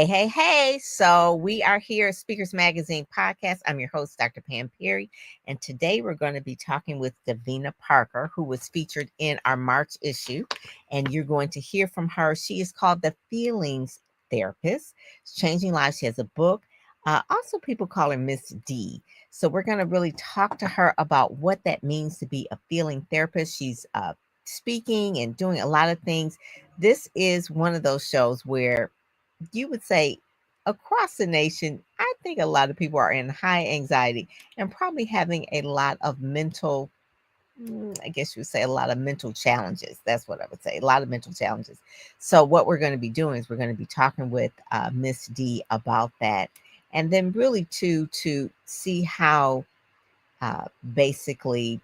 Hey. So we are here at Speakers Magazine Podcast. I'm your host, Dr. Pam Perry. And today we're going to be talking with Devina Parker, who was featured in our March issue. And you're going to hear from her. She is called the Feelings Therapist. It's changing lives. She has a book. Also, people call her Miss D. So we're going to really talk to her about what that means to be a feeling therapist. She's speaking and doing a lot of things. This is one of those shows where you would say across the nation, I think a lot of people are in high anxiety and probably having a lot of mental, I guess you would say a lot of mental challenges. That's what I would say, a lot of mental challenges. So, what we're going to be doing is we're going to be talking with Miss D about that. And then, really, to see how basically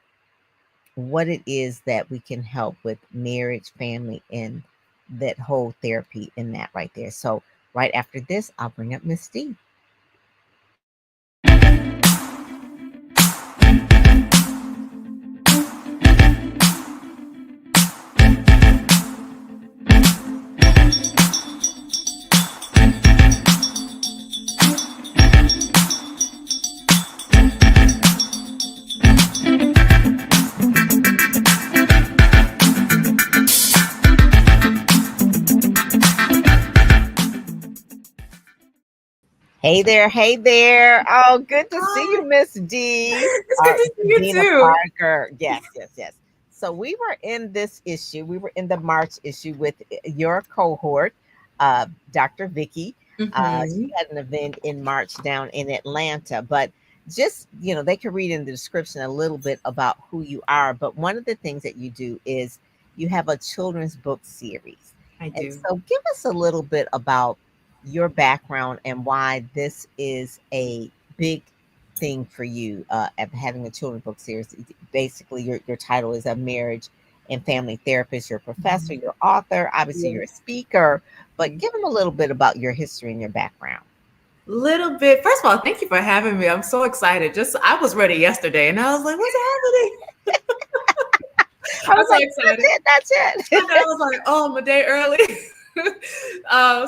what it is that we can help with marriage, family, and that whole therapy in that right there. So, right after this, I'll bring up Miss D. Hey there. Oh, good to see you, Hi. Miss D. It's good to see you Devina too. Parker. Yes. So we were in this issue. We were in the March issue with your cohort, Dr. Vicky. She hmm had an event in March down in Atlanta, but just, they can read in the description a little bit about who you are. But one of the things that you do is you have a children's book series. I And do. so give us a little bit about your background and why this is a big thing for you of having a children's book series. Basically, your title is a marriage and family therapist. You're a professor, Mhm. you're author, obviously you're a Yes. speaker, but Mhm. give them a little bit about your history and your background. Little bit. First of all, thank you for having me. I'm so excited. Just I was ready yesterday, and I was like, "What's happening?" I I'm was so like, excited. that's I know. I it. was like, "Oh, I'm a day early."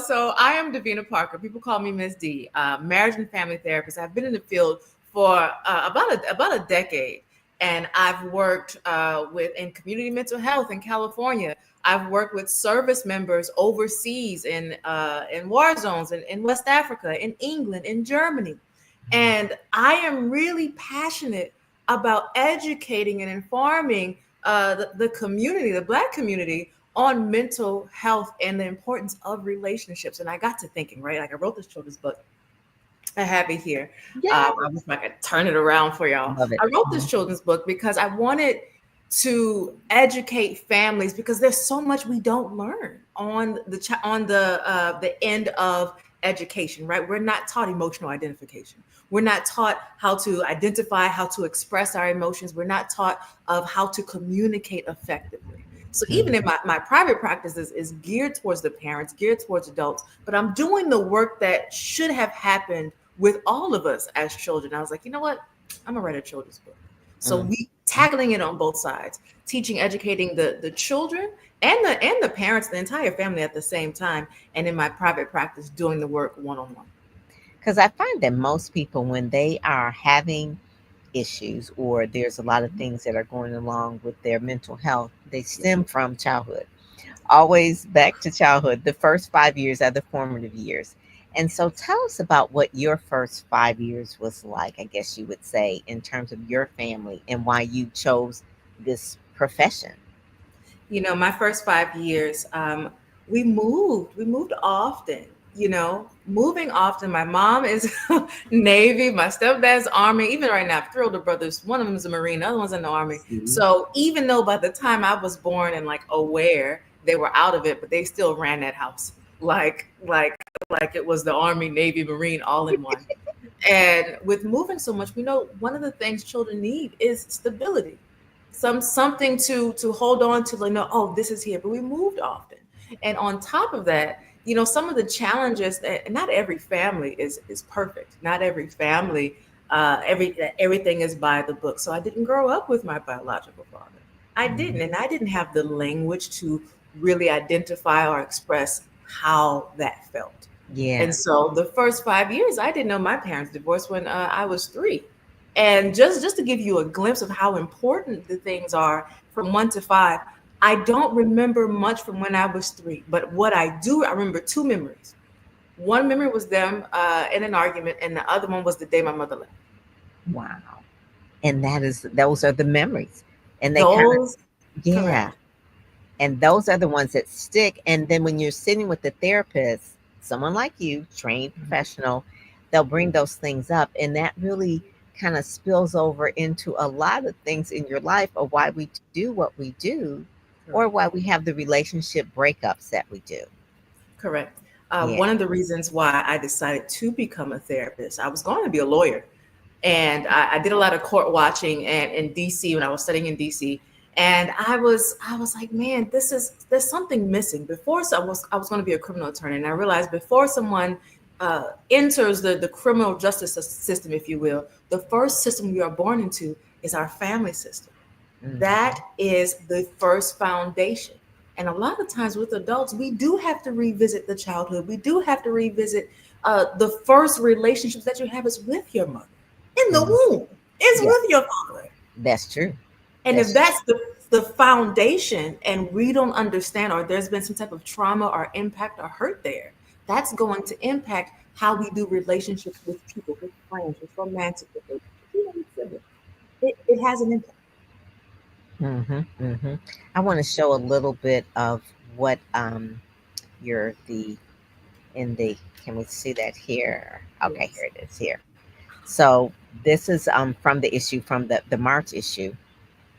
So I am Devina Parker. People call me Miss D. Marriage and family therapist. I've been in the field for about a decade, and I've worked with in community mental health in California. I've worked with service members overseas in war zones in West Africa, in England, in Germany, and I am really passionate about educating and informing the community, the Black community, on mental health and the importance of relationships. And I got to thinking, right? Like I wrote this children's book. I have it here. Yeah, I was like, I turn it around for y'all. love it. I wrote this children's book because I wanted to educate families because there's so much we don't learn on the end of education, right? We're not taught emotional identification. We're not taught how to identify, how to express our emotions. We're not taught of how to communicate effectively. So even in my private practice is geared towards the parents, geared towards adults, but I'm doing the work that should have happened with all of us as children. I was like, you know what? I'm gonna write a children's book. So Mm. we tackling it on both sides, teaching, educating the children and the parents, the entire family at the same time, and in my private practice doing the work one on one. Because I find that most people, when they are having issues or there's a lot of things that are going along with their mental health, they stem from childhood. Always back to childhood. The first 5 years are the formative years. And so tell us about what your first 5 years was like, I guess you would say, in terms of your family and why you chose this profession. My first 5 years, we moved often, moving often. My mom is Navy, my stepdad's Army. Even right now, I have three older brothers. One of them is a Marine, the other one's in the Army. See? So even though by the time I was born and like aware, they were out of it, but they still ran that house like it was the Army, Navy, Marine all in one. And with moving so much, we know one of the things children need is stability, something to hold on to, like, know, oh, this is here. But we moved often, and on top of that, some of the challenges that not every family is perfect. Not every family, everything is by the book. So I didn't grow up with my biological father. I didn't, and I didn't have the language to really identify or express how that felt. Yeah. And so the first 5 years, I didn't know my parents divorced when I was 3. And just to give you a glimpse of how important the things are from 1 to 5, I don't remember much from when I was 3. But what I do, I remember two memories. One memory was them in an argument, and the other one was the day my mother left. Wow. And those are the memories. And they kind of, Those, yeah. correct. And those are the ones that stick. And then when you're sitting with the therapist, someone like you, trained professional, they'll bring those things up. And that really kind of spills over into a lot of things in your life of why we do what we do or why Correct. we have the relationship breakups that we do. Correct. Yeah. One of the reasons why I decided to become a therapist, I was going to be a lawyer, and I did a lot of court watching and in DC when I was studying in DC. And I was like, man, there's something missing. Before, so I was going to be a criminal attorney, and I realized before someone enters the criminal justice system, if you will, the first system we are born into is our family system. That Hmm. is the first foundation. And a lot of times with adults, we do have to revisit the childhood. We do have to revisit the first relationships that you have is with your mother in the Hmm. womb, is Yeah, with your father. that's true. And if That's that's the foundation and we don't understand, or there's been some type of trauma or impact or hurt there, that's going to impact how we do relationships with people, with friends, with romantic relationships, even with siblings. It has an impact. true. Hmm. I want to show a little bit of what your the in the can we see that here? Okay, Yes. here it is here. So this is from the issue from the March issue,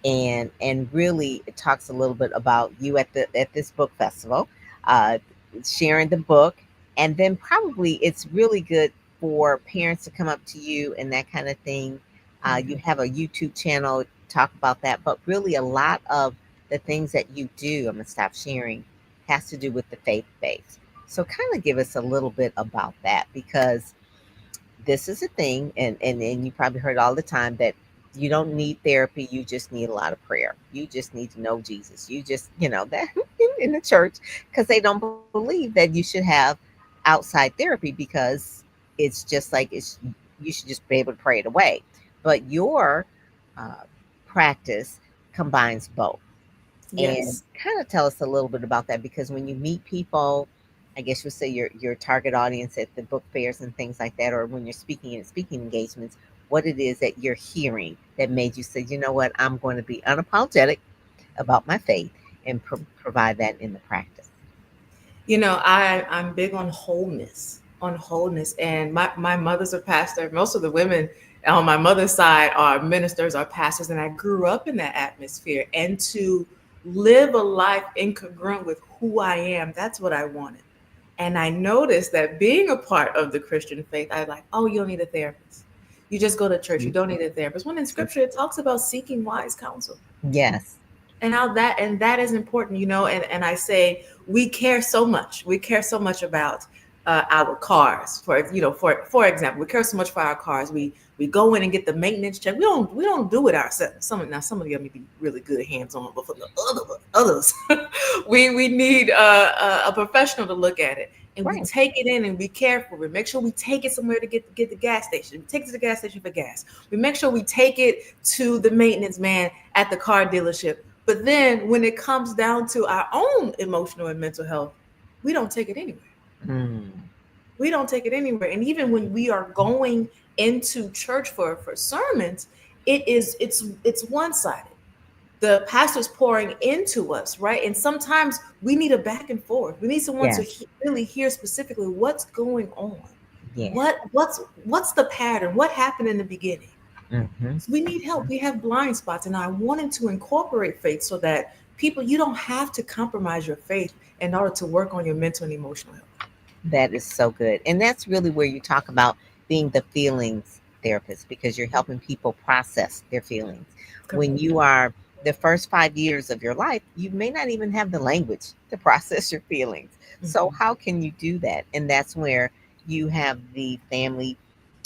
and really it talks a little bit about you at this book festival, uh, sharing the book, and then probably it's really good for parents to come up to you and that kind of thing. You Mhm. have a YouTube channel, talk about that, but really a lot of the things that you do, I'm gonna stop sharing, has to do with the faith base. So kind of give us a little bit about that because this is a thing, and you probably heard all the time that you don't need therapy, you just need a lot of prayer, you just need to know Jesus, you just that in the church, because they don't believe that you should have outside therapy because it's just like it's you should just be able to pray it away, but your uh, practice combines both. And Yes. kind of tell us a little bit about that because when you meet people, I guess you'll say your target audience at the book fairs and things like that, or when you're speaking in speaking engagements, what it is that you're hearing that made you say, you know what, I'm going to be unapologetic about my faith and provide that in the practice. I'm big on wholeness. And my mother's a pastor. Most of the women on my mother's side are ministers or pastors. And I grew up in that atmosphere. And to live a life incongruent with who I am, that's what I wanted. And I noticed that being a part of the Christian faith, I was like, oh, you don't need a therapist. You just go to church. You don't need a therapist. When in scripture it talks about seeking wise counsel, Yes. and how that is important, and I say we care so much about our cars, for example, we care so much for our cars. We go in and get the maintenance check. We don't do it ourselves. Some of you may be really good hands on, but for the others we need a professional to look at it, and we Right. take it in and be careful. We make sure we take it somewhere to get the gas station. We take it to the gas station for gas. We make sure we take it to the maintenance man at the car dealership. But then when it comes down to our own emotional and mental health, we don't take it anywhere. Mm. We don't take it anywhere. And even when we are going into church for sermons, it's one-sided. The pastor's pouring into us, right? And sometimes we need a back and forth. We need someone to Yes. really hear specifically what's going on. Yeah. What's the pattern? What happened in the beginning? Hmm. So we need help. We have blind spots, and I wanted to incorporate faith so that people, you don't have to compromise your faith in order to work on your mental and emotional health. That is so good. And that's really where you talk about being the feelings therapist because you're helping people process their feelings. When Correct. you are the first 5 years of your life, you may not even have the language to process your feelings. So, Mhm. how can you do that? And that's where you have the family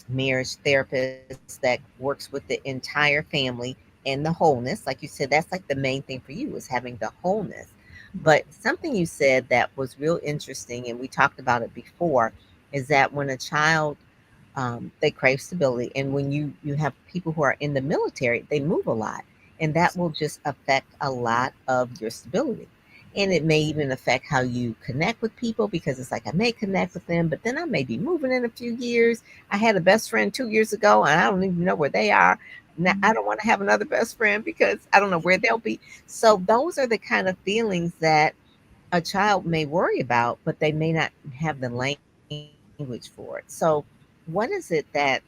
marriage therapist that works with the entire family and the wholeness. Like you said, that's like the main thing for you is having the wholeness. But something you said that was real interesting, and we talked about it before, is that when a child they crave stability, and when you have people who are in the military, they move a lot, and that will just affect a lot of your stability. And it may even affect how you connect with people, because it's like I may connect with them, but then I may be moving in a few years. I had a best friend 2 years ago, and I don't even know where they are now. I don't want to have another best friend because I don't know where they'll be. So those are the kind of feelings that a child may worry about, but they may not have the language for it. So, what is it that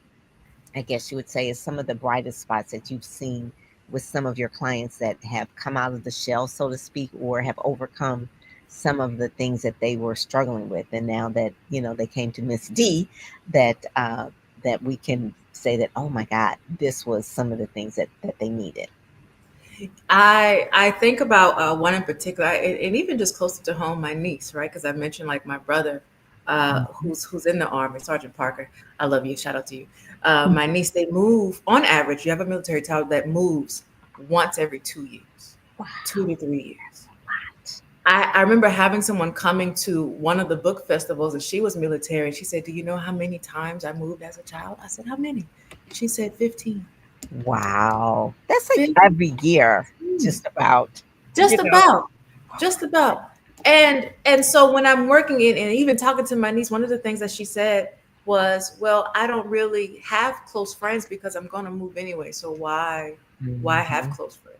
I guess you would say is some of the brightest spots that you've seen with some of your clients that have come out of the shell, so to speak, or have overcome some of the things that they were struggling with, and now that they came to Miss D, that that we can say that, oh my God, this was some of the things that they needed. I think about one in particular, and even just closer to home, my niece, right? Because I mentioned like my brother, Mhm. who's in the army, Sergeant Parker. I love you. Shout out to you. My Mhm. niece, they move on average. You have a military child that moves once every 2 years, Wow. 2 to 3 years. I remember having someone coming to one of the book festivals, and she was military, and she said, "Do you know how many times I moved as a child?" I said, "How many?" She said, 15. Wow, that's like 15. every year, just about. Just You know. about, just about. And so when I'm working in, and even talking to my niece, one of the things that she said was, well, I don't really have close friends because I'm going to move anyway, so why have Mhm. close friends?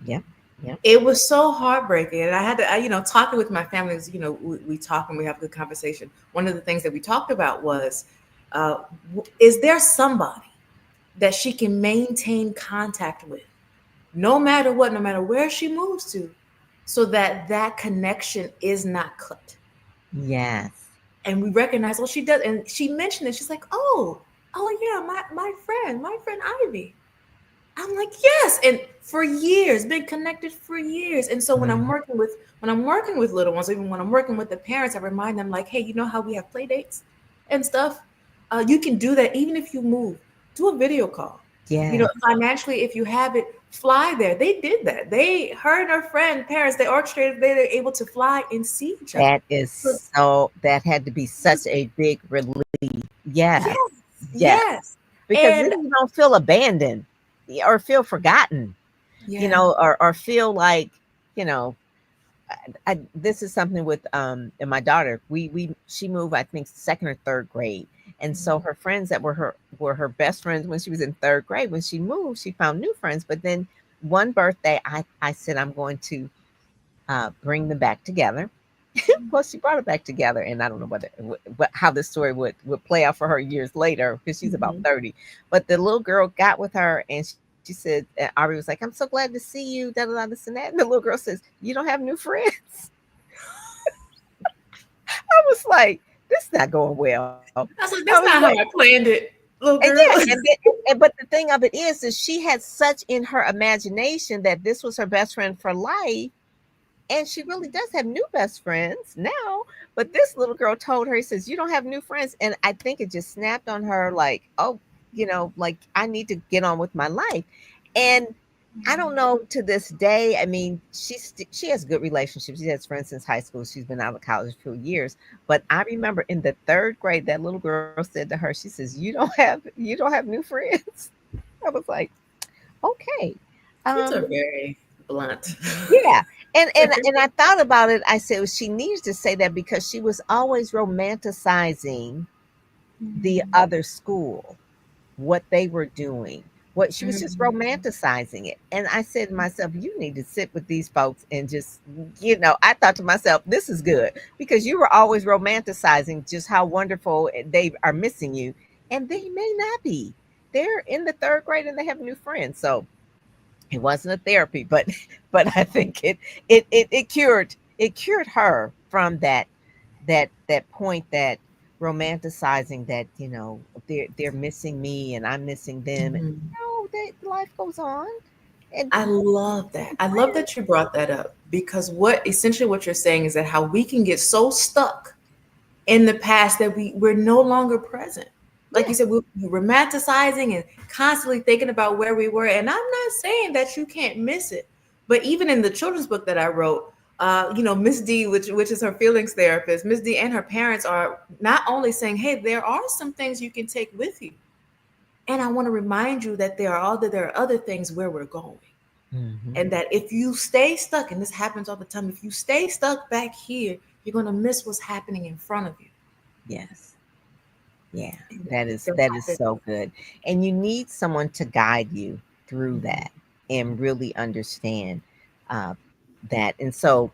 Yep. Yep. It was so heartbreaking, and I had to, talking with my family is, we talk and we have a good conversation. One of the things that we talked about was, uh, is there somebody that she can maintain contact with, no matter what, no matter where she moves to, so that that connection is not cut. Yes. And we recognize, well, she does. And she mentioned it. She's like, oh yeah, my friend Ivy. I'm like, yes. And for years, been connected for years. And so Mhm. when I'm working with little ones, even when I'm working with the parents, I remind them like, hey, you know how we have play dates and stuff? You can do that even if you move. Do a video call. Yes. Financially, if you have it, fly there. They did that. Her and her friend, parents, they orchestrated, they were able to fly and see each other. That is So that had to be it such was, a big relief. Yes. yes, Yes. yes. Because then And you don't feel abandoned, or feel forgotten, yeah. or feel like, you know, this is something with and my daughter. We she moved, I think, second or third grade, and so her friends that were her best friends when she was in third grade. When she moved, she found new friends. But then one birthday, I said I'm going to bring them back together. Well, she brought it back together, and I don't know how this story would play out for her years later, because she's about Mhm. 30. But the little girl got with her, and she said, Ari was like, "I'm so glad to see you." Da da da, this and that. And the little girl says, "You don't have new friends." I was like, "This is not going well." I was I like, was that's like, not how I planned it, little and yeah, girl. but the thing of it is she had such in her imagination that this was her best friend for life, and she really does have new best friends now. But this little girl told her, he says, "You don't have new friends." And I think it just snapped on her like, oh, like I need to get on with my life. And I don't know, to this day. I mean, she has good relationships. She has friends since high school. She's been out of college for years. But I remember in the third grade, that little girl said to her, she says, "You don't have new friends." I was like, okay. Kids are Um, very blunt. yeah, and I thought about it. I said, well, she needs to say that because she was always romanticizing the other school, what they were doing. What she was just Mhm. romanticizing it. And I said to myself, you need to sit with these folks and just, I thought to myself, this is good, because you were always romanticizing just how wonderful they are missing you. And they may not be. They're in the third grade and they have new friends. So it wasn't a therapy, but but I think it cured her from that point, that romanticizing that, they're missing me and I'm missing them. And Mhm. no, that life goes on. And I love that. I love that you brought that up because what you're saying is that how we can get so stuck in the past that we're no longer present. Like you yeah, said, we're romanticizing and constantly thinking about where we were. And I'm not saying that you can't miss it, but even in the children's book that I wrote, Miss D, which is her feelings therapist, Miss D and her parents are not only saying, hey, there are some things you can take with you. And I want to remind you that there are other things where we're going. Mhm. And that if you stay stuck, and this happens all the time, if you stay stuck back here, you're going to miss what's happening in front of you. Yes. Yeah, And there that is happen- so good. And you need someone to guide you through Mhm. that and really understand uh, that. And so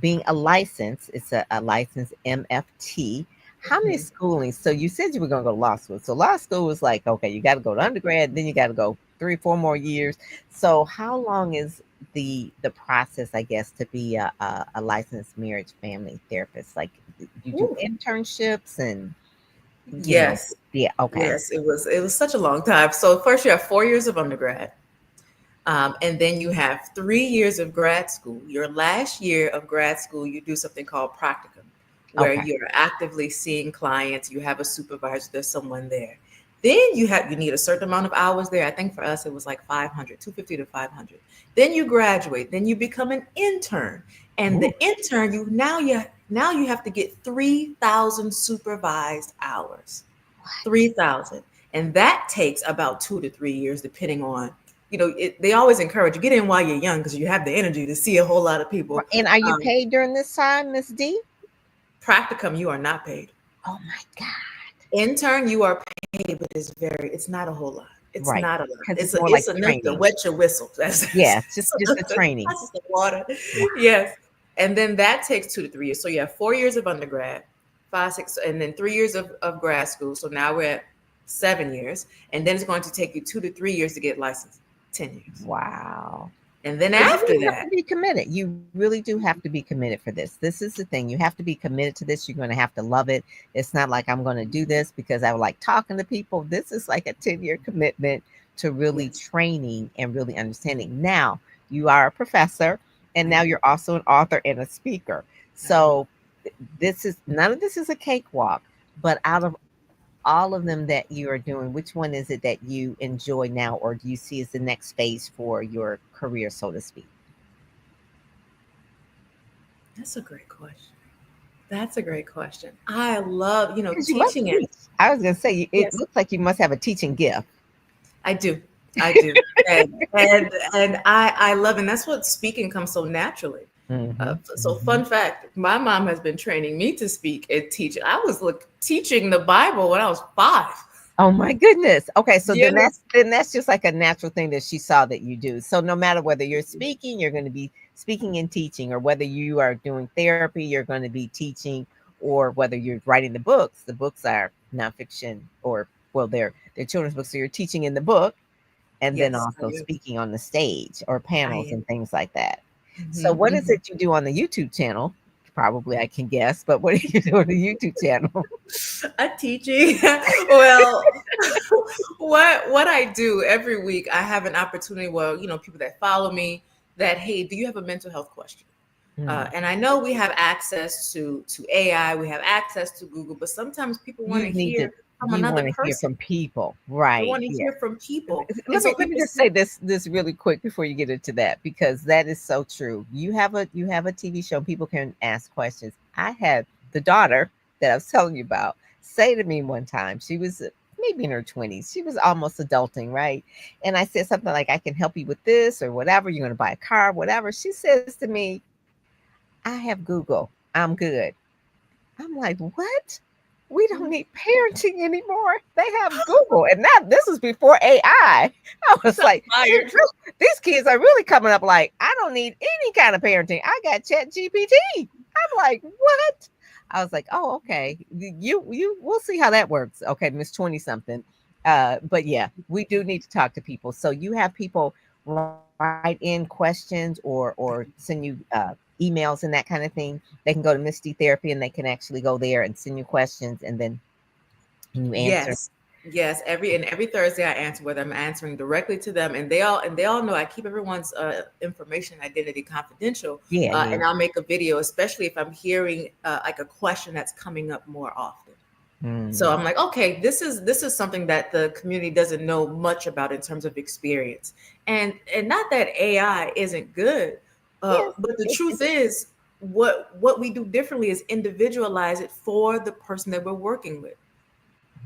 being a license, it's a licensed MFT. How many Mhm. schoolings? So you said you were going to go to law school. So law school was like, okay, you got to go to undergrad, then you got to go 3, 4 more years. So how long is the process, I guess, to be a licensed marriage family therapist? Like you do Ooh. internships and you know, Yes. yeah, okay. Yes, it was such a long time. So first you have 4 years of undergrad. And then you have 3 years of grad school. Your last year of grad school, you do something called practicum, where Okay. you're actively seeing clients. You have a supervisor, there's someone there. Then you need a certain amount of hours there. I think for us it was like 500, 250 to 500. Then you graduate. Then you become an intern, and Ooh, the intern now you have to get 3,000 supervised hours. what? 3,000. And that takes about 2 to 3 years, depending on, they always encourage you get in while you're young because you have the energy to see a whole lot of Ri people. and are you Um, paid during this time, Miss D? Practicum, you are not paid. Oh my god. Intern, you are paid, but it's not a whole lot. It's Right. not a lot. Because it's more like It's enough to training. wet your whistle. Yeah, it's That's just the training. the water. Wow. Yes. And then that takes 2 to 3 years. So you have 4 years of undergrad, 5, 6, and then 3 years of grad school. So now we're at 7 years. And then it's going to take you 2 to 3 years to get licensed. 10 years. Wow. And then So you after really have that, to be committed. You really do have to be committed for this. This is the thing. You have to be committed to this. You're gonna have to love it. It's not like I'm gonna do this because I like talking to people. This is like a 10-year commitment to really yes, training and really understanding. Now, you are a professor and I now am. you're also an author and a speaker. I am. So this is none of this is a cakewalk, but out of all of them that you are doing, which one is it that you enjoy now, or do you see as the next phase for your career, so to speak? That's a great question. That's a great question. I love, Because you must teaching it. teach. I was gonna say, it Yes, looks like you must have a teaching gift. I do. I do. And I love, and that's what speaking comes so naturally. Mhm, So mhm. fun fact, my mom has been training me to speak and teach. I was teaching the Bible when I was 5. Oh my goodness. Okay, so then Yes. that's just like a natural thing that she saw that you do. So no matter whether you're speaking, you're gonna be speaking and teaching, or whether you are doing therapy, you're gonna be teaching, or whether you're writing the books are nonfiction, or well, they're children's books, so you're teaching in the book and then Yes, I also am. speaking on the stage or I panels am. and things like that. So Hmm. what is it you do on the YouTube channel? Probably I can guess, but what do you do on the YouTube channel? A teaching. Well, what I do every week, I have an opportunity where, people that follow me, that, hey, do you have a mental health question? Mm. And I know we have access to AI, we have access to Google, but sometimes people want You to need to hear from you another wanna hear person. from people. They Right, want to yeah. hear from people, and Let so me let me people just say, say this really quick before you get into that, because that is so true. You have a TV show, people can ask questions. I had the daughter that I was telling you about say to me one time, she was maybe in her 20s. She was almost adulting, right? And I said something like, I can help you with this or whatever. You're gonna buy a car, whatever. She says to me, I have Google. I'm good. I'm like, what? We don't need parenting anymore. They have Google. And now this was before AI. I was "Shots like, fired." these kids are really coming up like, I don't need any kind of parenting. I got Chat GPT. I'm like, what? I was like, oh, okay. You we'll see how that works. Okay, Miss 20 something. But yeah, we do need to talk to people. So you have people write in questions or send you emails and that kind of thing. They can go to Misty Therapy and they can actually go there and send you questions, and you answer. Yes. Yes, every Thursday I answer, whether I'm answering directly to them, and they all know I keep everyone's information identity confidential, Yeah, yeah. and I'll make a video, especially if I'm hearing like a question that's coming up more often. So Mm. I'm like, okay, this is something that the community doesn't know much about in terms of experience, and not that AI isn't good, Yes, but the it truth is, is. what we do differently is individualize it for the person that we're working with.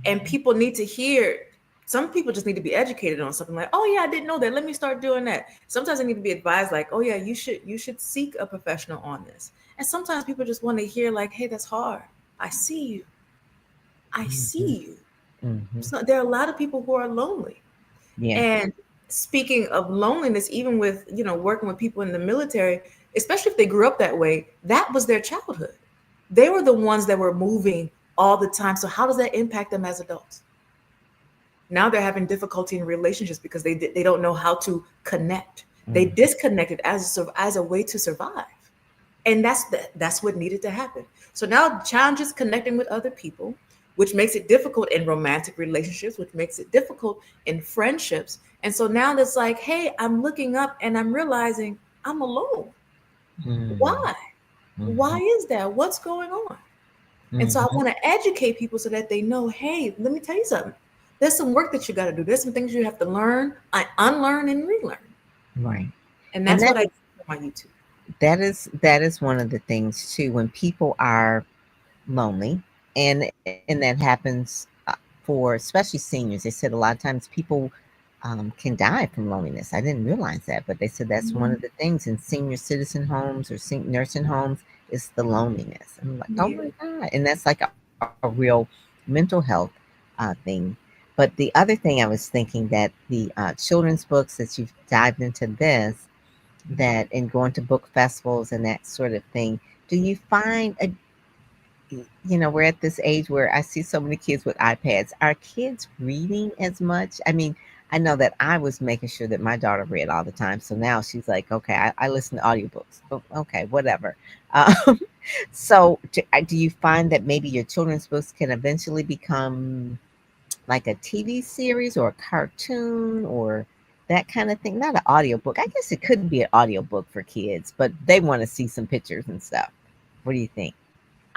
And people need to hear, some people just need to be educated on something, like, oh yeah, I didn't know that, let me start doing that. Sometimes they need to be advised, like, oh yeah, you should seek a professional on this. And sometimes people just want to hear, like, hey, that's hard. I see you. I Mhm. see you. Mhm. So there are a lot of people who are lonely. Yeah. And speaking of loneliness, even with, working with people in the military, especially if they grew up that way, that was their childhood. They were the ones that were moving all the time. So how does that impact them as adults? Now they're having difficulty in relationships because they don't know how to connect. They Mm. disconnected as a way to survive. And that's what needed to happen. So now the challenge is connecting with other people, which makes it difficult in romantic relationships, which makes it difficult in friendships. And so now it's like, hey, I'm looking up and I'm realizing I'm alone. Mm. Why? Why Mhm. is that? What's going on? And so I Mhm. want to educate people so that they know, hey, let me tell you something. There's some work that you got to do. There's some things you have to learn, I unlearn and relearn. Right. And And that's what I do on my YouTube. that is one of the things too, when people are lonely, and that happens for especially seniors. They said a lot of times people can die from loneliness. I didn't realize that, but they said that's one of the things in senior citizen homes or nursing homes is the loneliness. I'm like, oh Yeah. my god, and that's like a real mental health thing. But the other thing I was thinking, that the children's books, that you've dived into this, that and going to book festivals and that sort of thing, do you find a we're at this age where I see so many kids with iPads. Are kids reading as much? I mean, I know that I was making sure that my daughter read all the time. So now she's like, okay, I listen to audiobooks. Oh, okay, whatever. Um, do you find that maybe your children's books can eventually become like a TV series or a cartoon or that kind of thing? Not an audiobook. I guess it could be an audiobook for kids, but they want to see some pictures and stuff. What do you think?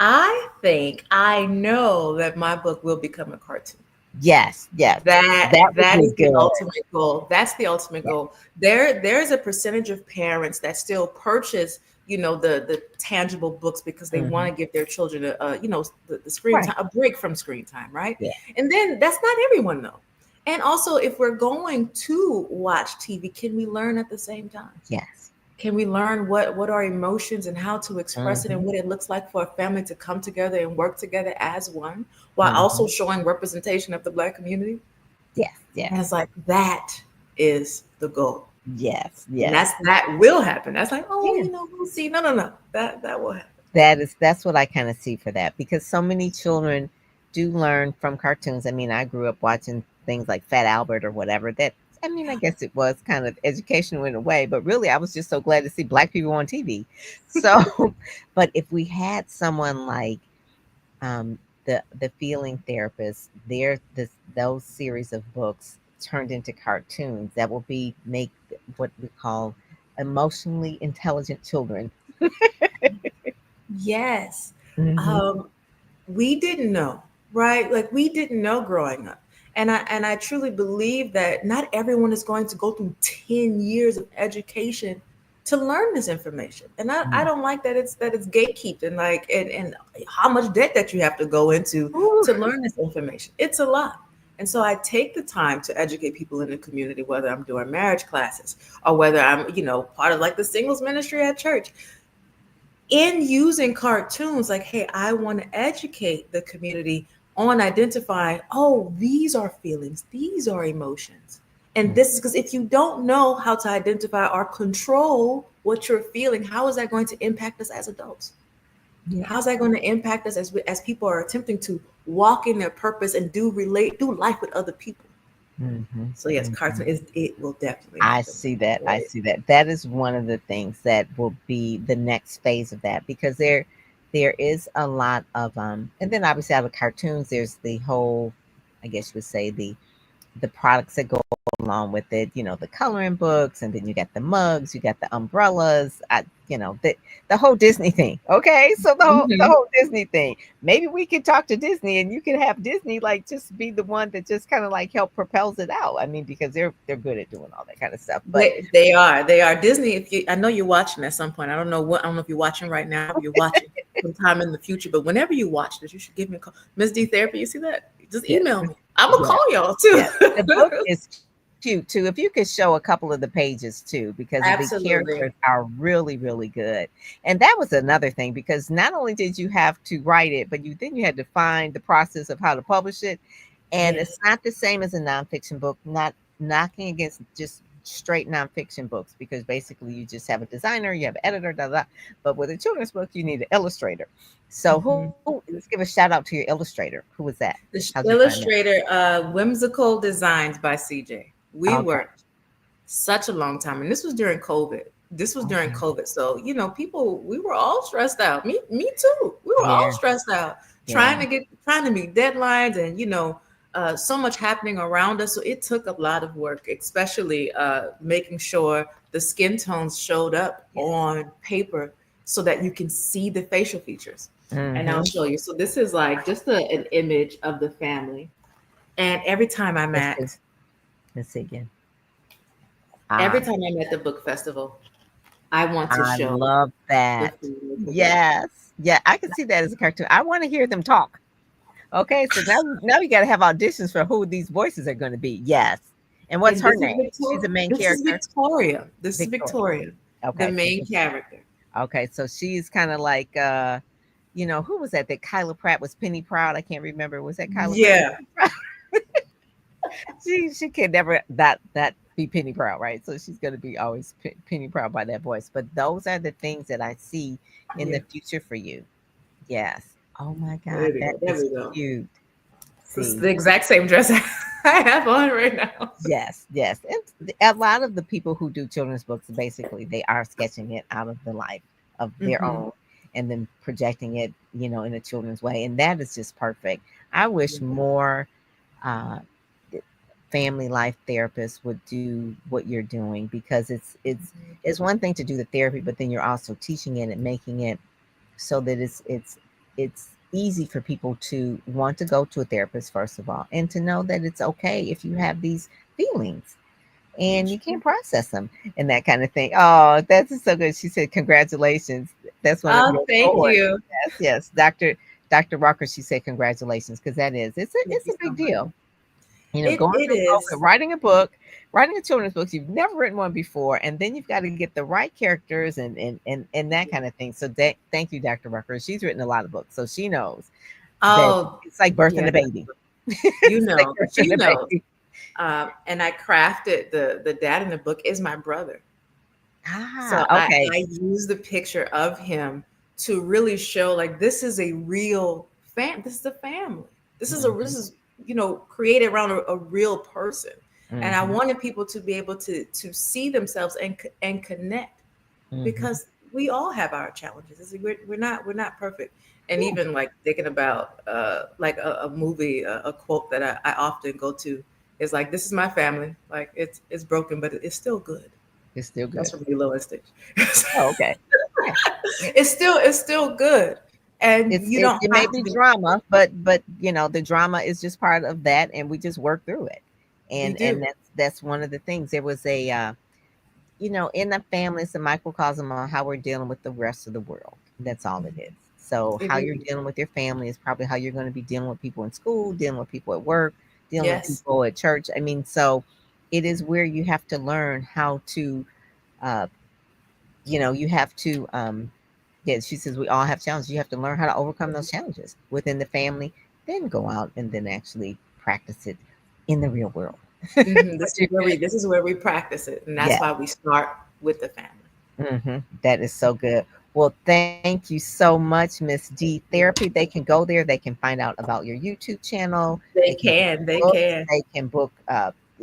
I know that my book will become a cartoon. Yes, yes. That That would that be is the good. ultimate goal. That's the ultimate Yeah. goal. There's a percentage of parents that still purchase, the tangible books because they want Mhm. to give their children the screen Right. time, a break from screen time, right? Yeah. And then that's not everyone though. And also, if we're going to watch TV, can we learn at the same time? Yes. Can we learn what are emotions and how to express it and Mhm. what it looks like for a family to come together and work together as one, while also Mhm. showing representation of the Black community? Yes, And yes. it's like that is the goal. Yes, And yes. that will happen. That's like, oh, Yeah. we'll see. No, no, no. That will happen. That's what I kinda see for that, because so many children do learn from cartoons. I mean, I grew up watching things like Fat Albert or whatever. That, I mean, I guess it was kind of educational in a way, but really I was just so glad to see Black people on TV. So, but if we had someone like um, the feeling therapist, those series of books turned into cartoons that will be make what we call emotionally intelligent children. Yes. Hmm. Um, we didn't know, right? Like we didn't know growing up. And I truly believe that not everyone is going to go through 10 years of education to learn this information. And I don't like that it's gatekeeped, and like and how much debt that you have to go into Ooh, to learn this information. It's a lot. And so I take the time to educate people in the community, whether I'm doing marriage classes or whether I'm, part of like the singles ministry at church, in using cartoons, like, hey, I want to educate the community on identifying, oh, these are feelings, these are emotions. And mm, this is because if you don't know how to identify or control what you're feeling, how is that going to impact us as adults? yeah. How's that going to impact us as people are attempting to walk in their purpose and do life with other people? Hmm. So yes, Hmm. cartoon it will definitely I happen. see that. I see that. That is one of the things that will be the next phase of that, because there is a lot of and then obviously out of cartoons there's the whole, I guess you would say, the products that go along with it, the coloring books, and then you got the mugs, you got the umbrellas, the whole Disney thing. Okay, so the Mhm. whole Disney thing. Maybe we could talk to Disney, and you could have Disney like just be the one that just kind of like help propels it out. I mean, because they're good at doing all that kind of stuff. But They are Disney. If you, I know you're watching at some point. I don't know if you're watching right now. If you're watching sometime in the future, but whenever you watch this, you should give me a call. Miss D Therapy, you see that? Just yes, email me. I'm gonna yes, call y'all too. yes. The book is cute too. If you could show a couple of the pages too, because the Absolutely. characters are really, really good. And that was another thing because not only did you have to write it, but you had to find the process of how to publish it. And it's Yes. not the same as a nonfiction book, not knocking against just straight nonfiction books, because basically you just have a designer, you have an editor, da, da, da. But with a children's book, you need an illustrator. So Mhm. let's give a shout out to your illustrator. Who was that? The How'd you find that? illustrator, Whimsical Designs by CJ. We Okay. worked such a long time, and this was during COVID. This was during Okay. COVID, so people, we were all stressed out. Me too. We were all Yeah. stressed out, Yeah. trying to meet deadlines, and so much happening around us. So it took a lot of work, especially making sure the skin tones showed up Yes. on paper so that you can see the facial features. And I'll Mm-hmm. show you. So this is like just an image of the family. And Let's see. Let's see again. every Ah, time I'm at the book festival, I want to I show love the that. food of the book. Yes. Yeah, I can see that as a cartoon. I want to hear them talk. Okay, so now we got to have auditions for who these voices are going to be. Yes. And what's And her name? She's the main This is character. Victoria. This is Victoria. Victoria, the Okay, so main character. okay, so she's kind of like who was that? That Kyla Pratt was Penny Proud. I can't remember. Was that Kyla Pratt? Yeah. She can never that be Penny Proud, right? So she's gonna be always Penny Proud by that voice. But those are the things that I see in Yeah. the future for you. Yes. Oh my There God, we that go. There is we go. cute. This is See, the exact same dress I have on right now. yes, yes. And a lot of the people who do children's books, basically, they are sketching it out of the life of their Hmm. own and then projecting it, in a children's way. And that is just perfect. I wish more uh, family life therapists would do what you're doing, because it's one thing to do the therapy, but then you're also teaching it and making it so that it's easy for people to want to go to a therapist, first of all, and to know that it's okay if you have these feelings and you can't process them and that kind of thing. Oh, that's so good. She said congratulations. That's one of Oh, your thank awards. you. Yes, yes. Dr. Rocker, she said congratulations, because that is Thank it's you a so big much. deal. Going It through COVID, is. writing a book, writing a children's book, you've never written one before, and then you've got to get the right characters and that kind of thing. So thank you, Dr. Rucker. She's written a lot of books, so she knows that Oh, it's like birthing yeah. a baby. You It's like know, birthing she a knows. baby. And I crafted the dad in the book is my brother. So Ah, I okay. use the picture of him to really show like this is a real this is a family. This Mhm, is created around a real person. And I mhm, wanted people to be able to see themselves and connect, mhm. because we all have our challenges. We're not perfect. And Yeah, even like thinking about like a movie, a quote that I often go to is like, "This is my family. Like it's broken, but it's still good." it's still That's good. from Lilo and Stitch. Oh, okay. Yeah. It, It's still good, and you don't it may have to be be drama, but the drama is just part of that, and we just work through it. we And do. that's one of the things. There was a in the family, it's a microcosm on how we're dealing with the rest of the world. That's all it is. So It how you're is. dealing with your family is probably how you're going to be dealing with people in school, dealing with people at work, dealing with Yes. people at church. I mean, so it is where you have to learn how to, uh, you have to, yeah, she says we all have challenges. You have to learn how to overcome those challenges within the family, then go out and then actually practice it in the real world. Hmm. But you, This is where we practice it, and that's yeah. why we start with the family. That is so good. Well, thank you so much, Miss D Therapy. They can go there. They can find out about your YouTube channel. They They can get can. They books. can. They can book.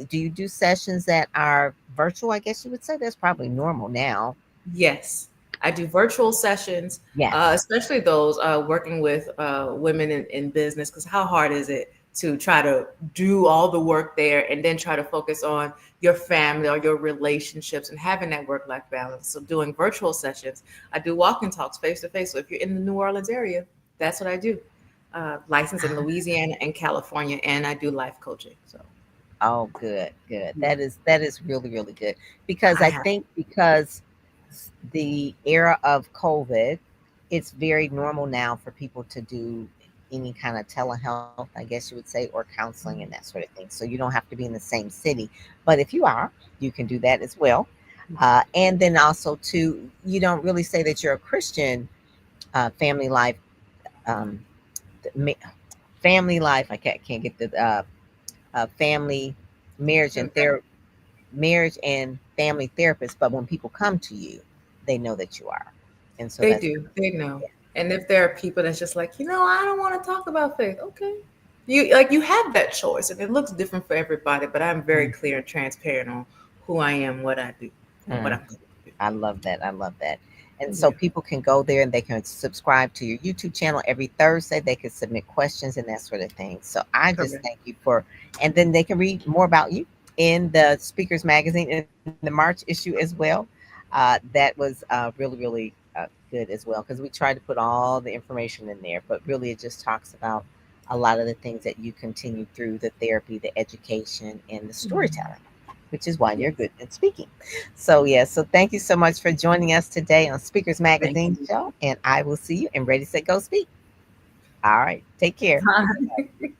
Do you do sessions that are virtual? I guess you would say that's probably normal now. Yes, I do virtual sessions, Yeah. especially those working with women in business. Because how hard is it to try to do all the work there and then try to focus on your family or your relationships and having that work-life balance. So doing virtual sessions, I do walk and talks face to face. So if you're in the New Orleans area, that's what I do. Licensed in Louisiana and California, and I do life coaching. So Oh, good, good. yeah, That is really, really good because I I have. think because the era of COVID, it's very normal now for people to do any kind of telehealth, I guess you would say, or counseling and that sort of thing. So you don't have to be in the same city, but if you are, you can do that as well. And then also too, you don't really say that you're a Christian family life, um, family life. I can't get the family marriage and therapy marriage and family therapist, but when people come to you, they know that you are. And so They that's do. They know. yeah. And if there are people that's just like, I don't want to talk about faith. Okay. You have that choice and it looks different for everybody, but I'm very Mm, clear and transparent on who I am, what I do, and what mm. I'm going to I love that. I love that. And do. so people can go there and they can subscribe to your YouTube channel every Thursday. They can submit questions and that sort of thing. So I just Correct. thank you for, and then they can read more about you in the Speakers Magazine in the March issue as well. That was really, really good as well because we tried to put all the information in there, but really it just talks about a lot of the things that you continue through the therapy, the education, and the Mhm. storytelling, which is why you're Yes. good at speaking. So, yeah, so thank you so much for joining us today on Speakers Thank Magazine you. Show, and I will see you in Ready, Set, Go Speak. All right, take care. Bye.